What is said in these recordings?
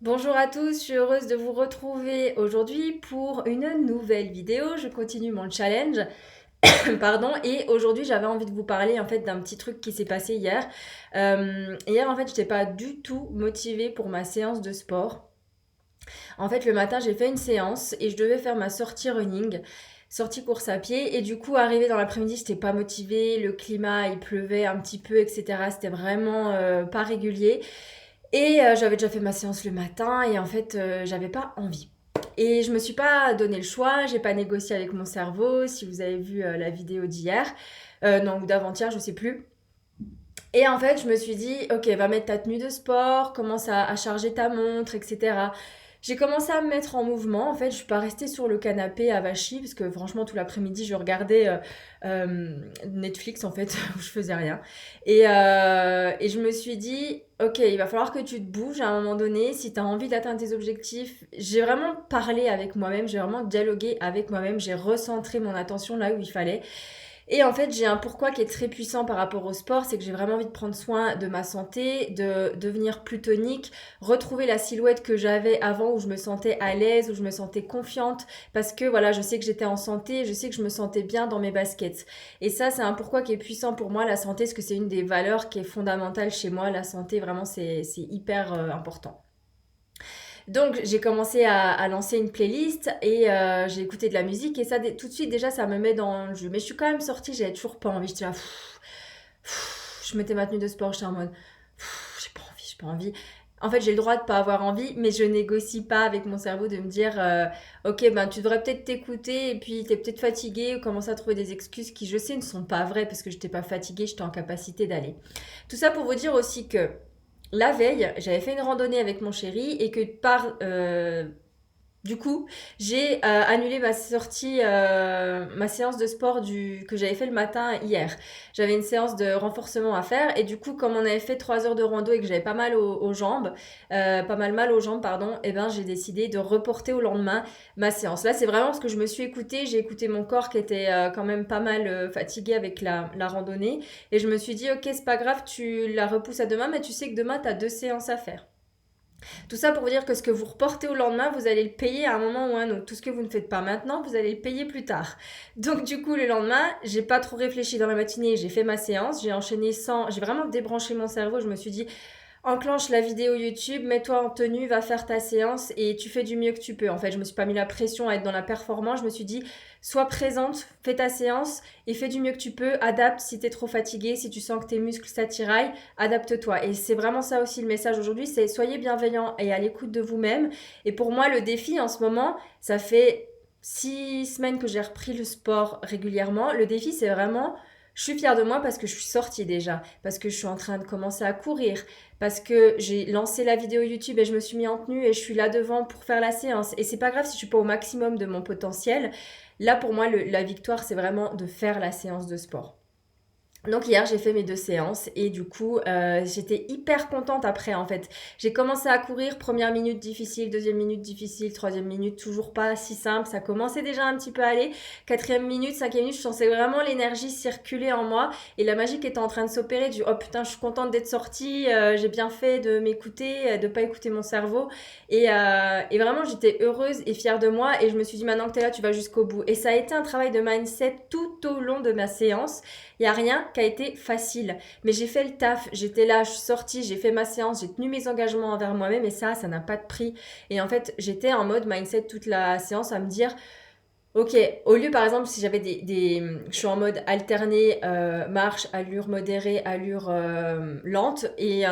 Bonjour à tous, je suis heureuse de vous retrouver aujourd'hui pour une nouvelle vidéo. Je continue mon challenge, pardon, et aujourd'hui j'avais envie de vous parler en fait d'un petit truc qui s'est passé hier. Hier en fait j'étais pas du tout motivée pour ma séance de sport. En fait le matin j'ai fait une séance et je devais faire ma sortie running, sortie course à pied et du coup arrivé dans l'après-midi j'étais pas motivée, le climat il pleuvait un petit peu etc. C'était vraiment pas régulier. Et j'avais déjà fait ma séance le matin et en fait, j'avais pas envie. Et je me suis pas donné le choix, j'ai pas négocié avec mon cerveau, si vous avez vu la vidéo d'hier, non, ou d'avant-hier, je sais plus. Et en fait, je me suis dit, ok, va mettre ta tenue de sport, commence à charger ta montre, etc. J'ai commencé à me mettre en mouvement. En fait, je suis pas restée sur le canapé à Vachy, parce que franchement, tout l'après-midi, je regardais Netflix, en fait, où je faisais rien. Et je me suis dit, ok, il va falloir que tu te bouges à un moment donné, si tu as envie d'atteindre tes objectifs. J'ai vraiment parlé avec moi-même, j'ai vraiment dialogué avec moi-même, j'ai recentré mon attention là où il fallait. Et en fait, j'ai un pourquoi qui est très puissant par rapport au sport, c'est que j'ai vraiment envie de prendre soin de ma santé, de devenir plus tonique, retrouver la silhouette que j'avais avant où je me sentais à l'aise, où je me sentais confiante, parce que voilà, je sais que j'étais en santé, je sais que je me sentais bien dans mes baskets. Et ça, c'est un pourquoi qui est puissant pour moi, la santé, parce que c'est une des valeurs qui est fondamentale chez moi, la santé, vraiment, c'est hyper important. Donc j'ai commencé à lancer une playlist et j'ai écouté de la musique et ça tout de suite déjà ça me met dans le jeu. Mais je suis quand même sortie, j'avais toujours pas envie. J'étais là, je mettais ma tenue de sport, j'étais en mode j'ai pas envie, j'ai pas envie. En fait, j'ai le droit de pas avoir envie, mais je négocie pas avec mon cerveau de me dire ok, ben tu devrais peut-être t'écouter et puis t'es peut-être fatigué ou commencer à trouver des excuses qui, je sais, ne sont pas vraies parce que j'étais pas fatiguée, j'étais en capacité d'aller. Tout ça pour vous dire aussi que la veille, j'avais fait une randonnée avec mon chéri et que du coup, j'ai annulé ma sortie, ma séance de sport que j'avais fait le matin hier. J'avais une séance de renforcement à faire et du coup, comme on avait fait 3 heures de rando et que j'avais pas mal aux jambes, pas mal aux jambes, pardon, et ben j'ai décidé de reporter au lendemain ma séance. Là, c'est vraiment parce que je me suis écoutée, j'ai écouté mon corps qui était quand même pas mal fatigué avec la randonnée et je me suis dit, ok, c'est pas grave, tu la repousses à demain, mais tu sais que demain, tu as 2 séances à faire. Tout ça pour vous dire que ce que vous reportez au lendemain, vous allez le payer à un moment ou à un autre. Tout ce que vous ne faites pas maintenant, vous allez le payer plus tard. Donc du coup, le lendemain, j'ai pas trop réfléchi dans la matinée, j'ai fait ma séance, j'ai enchaîné sans, j'ai vraiment débranché mon cerveau. Je me suis dit, enclenche la vidéo YouTube, mets-toi en tenue, va faire ta séance et tu fais du mieux que tu peux. En fait, je me suis pas mis la pression à être dans la performance. Je me suis dit, sois présente, fais ta séance et fais du mieux que tu peux. Adapte si t'es trop fatigué, si tu sens que tes muscles s'attiraillent, adapte-toi. Et c'est vraiment ça aussi le message aujourd'hui, c'est soyez bienveillant et à l'écoute de vous-même. Et pour moi, le défi en ce moment, ça fait 6 semaines que j'ai repris le sport régulièrement. Le défi, c'est vraiment je suis fière de moi parce que je suis sortie déjà, parce que je suis en train de commencer à courir, parce que j'ai lancé la vidéo YouTube et je me suis mis en tenue et je suis là devant pour faire la séance. Et c'est pas grave si je suis pas au maximum de mon potentiel. Là, pour moi, la victoire, c'est vraiment de faire la séance de sport. Donc hier j'ai fait mes 2 séances et du coup j'étais hyper contente après en fait. J'ai commencé à courir, première minute difficile, deuxième minute difficile, troisième minute toujours pas si simple, ça commençait déjà un petit peu à aller. Quatrième minute, cinquième minute, je sentais vraiment l'énergie circuler en moi et la magie qui était en train de s'opérer du oh putain je suis contente d'être sortie, j'ai bien fait de m'écouter, de pas écouter mon cerveau et vraiment j'étais heureuse et fière de moi et je me suis dit maintenant que t'es là tu vas jusqu'au bout. Et ça a été un travail de mindset tout au long de ma séance. Il n'y a rien qui a été facile. Mais j'ai fait le taf, j'étais là, je suis sortie, j'ai fait ma séance, j'ai tenu mes engagements envers moi-même et ça n'a pas de prix. Et en fait, j'étais en mode mindset toute la séance à me dire, ok, au lieu par exemple, si j'avais je suis en mode alterné, marche, allure modérée, allure lente. Et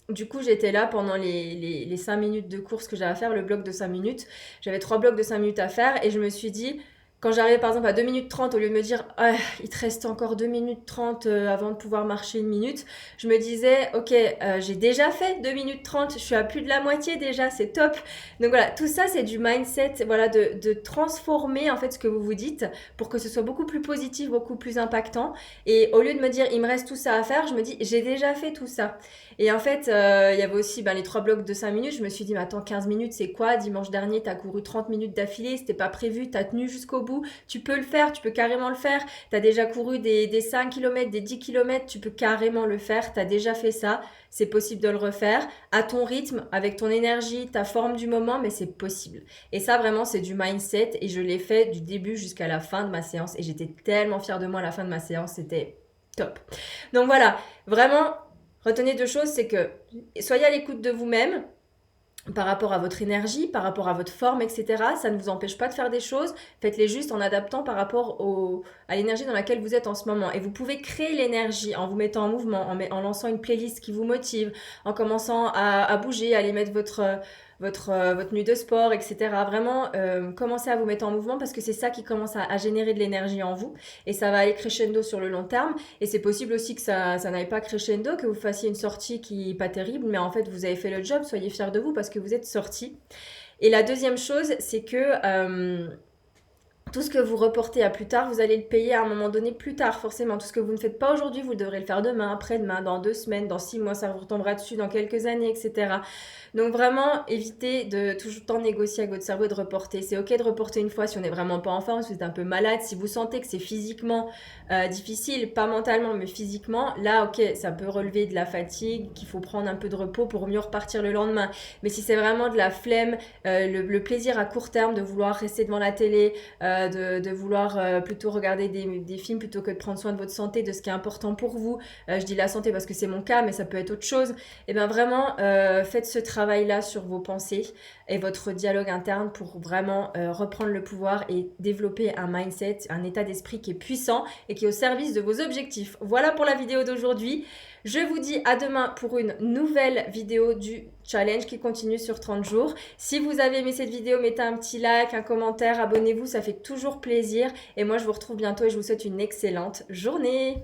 du coup, j'étais là pendant les 5 minutes de course que j'avais à faire, le bloc de 5 minutes. J'avais 3 blocs de 5 minutes à faire et je me suis dit, quand j'arrivais par exemple à 2 minutes 30, au lieu de me dire ah, il te reste encore 2 minutes 30 avant de pouvoir marcher une minute, je me disais ok, j'ai déjà fait 2 minutes 30, je suis à plus de la moitié déjà, c'est top. Donc voilà, tout ça c'est du mindset, voilà, de transformer en fait ce que vous vous dites pour que ce soit beaucoup plus positif, beaucoup plus impactant. Et au lieu de me dire il me reste tout ça à faire, je me dis j'ai déjà fait tout ça. Et en fait, il y avait aussi les 3 blocs de 5 minutes. Je me suis dit, mais attends, 15 minutes, c'est quoi? Dimanche dernier, t'as couru 30 minutes d'affilée, c'était pas prévu, t'as tenu jusqu'au bout. bout. Tu peux le faire, tu peux carrément le faire. Tu as déjà couru des 5 km, des 10 km, tu peux carrément le faire. Tu as déjà fait ça. C'est possible de le refaire à ton rythme, avec ton énergie, ta forme du moment, mais c'est possible. Et ça, vraiment, c'est du mindset et je l'ai fait du début jusqu'à la fin de ma séance et j'étais tellement fière de moi à la fin de ma séance, c'était top. Donc voilà, vraiment, retenez deux choses, c'est que soyez à l'écoute de vous-même, par rapport à votre énergie, par rapport à votre forme, etc. Ça ne vous empêche pas de faire des choses. Faites-les juste en adaptant par rapport à l'énergie dans laquelle vous êtes en ce moment. Et vous pouvez créer l'énergie en vous mettant en mouvement, en lançant une playlist qui vous motive, en commençant à bouger, à aller mettre votre tenue de sport, etc. Vraiment, commencez à vous mettre en mouvement parce que c'est ça qui commence à générer de l'énergie en vous. Et ça va aller crescendo sur le long terme. Et c'est possible aussi que ça n'aille pas crescendo, que vous fassiez une sortie qui n'est pas terrible, mais en fait, vous avez fait le job. Soyez fiers de vous parce que vous êtes sorti. Et la deuxième chose, c'est que tout ce que vous reportez à plus tard, vous allez le payer à un moment donné plus tard, forcément. Tout ce que vous ne faites pas aujourd'hui, vous devrez le faire demain, après-demain, dans 2 semaines, dans 6 mois, ça vous retombera dessus dans quelques années, etc. Donc vraiment, évitez de tout le temps négocier avec votre cerveau et de reporter. C'est ok de reporter une fois si on n'est vraiment pas en forme, si vous êtes un peu malade, si vous sentez que c'est physiquement difficile, pas mentalement, mais physiquement, là, ok, ça peut relever de la fatigue, qu'il faut prendre un peu de repos pour mieux repartir le lendemain. Mais si c'est vraiment de la flemme, le plaisir à court terme de vouloir rester devant la télé, de vouloir plutôt regarder des films plutôt que de prendre soin de votre santé, de ce qui est important pour vous. Je dis la santé parce que c'est mon cas, mais ça peut être autre chose. Et bien vraiment, faites ce travail-là sur vos pensées et votre dialogue interne pour vraiment reprendre le pouvoir et développer un mindset, un état d'esprit qui est puissant et qui est au service de vos objectifs. Voilà pour la vidéo d'aujourd'hui. Je vous dis à demain pour une nouvelle vidéo du challenge qui continue sur 30 jours. Si vous avez aimé cette vidéo, mettez un petit like, un commentaire, abonnez-vous, ça fait toujours plaisir. Et moi, je vous retrouve bientôt et je vous souhaite une excellente journée.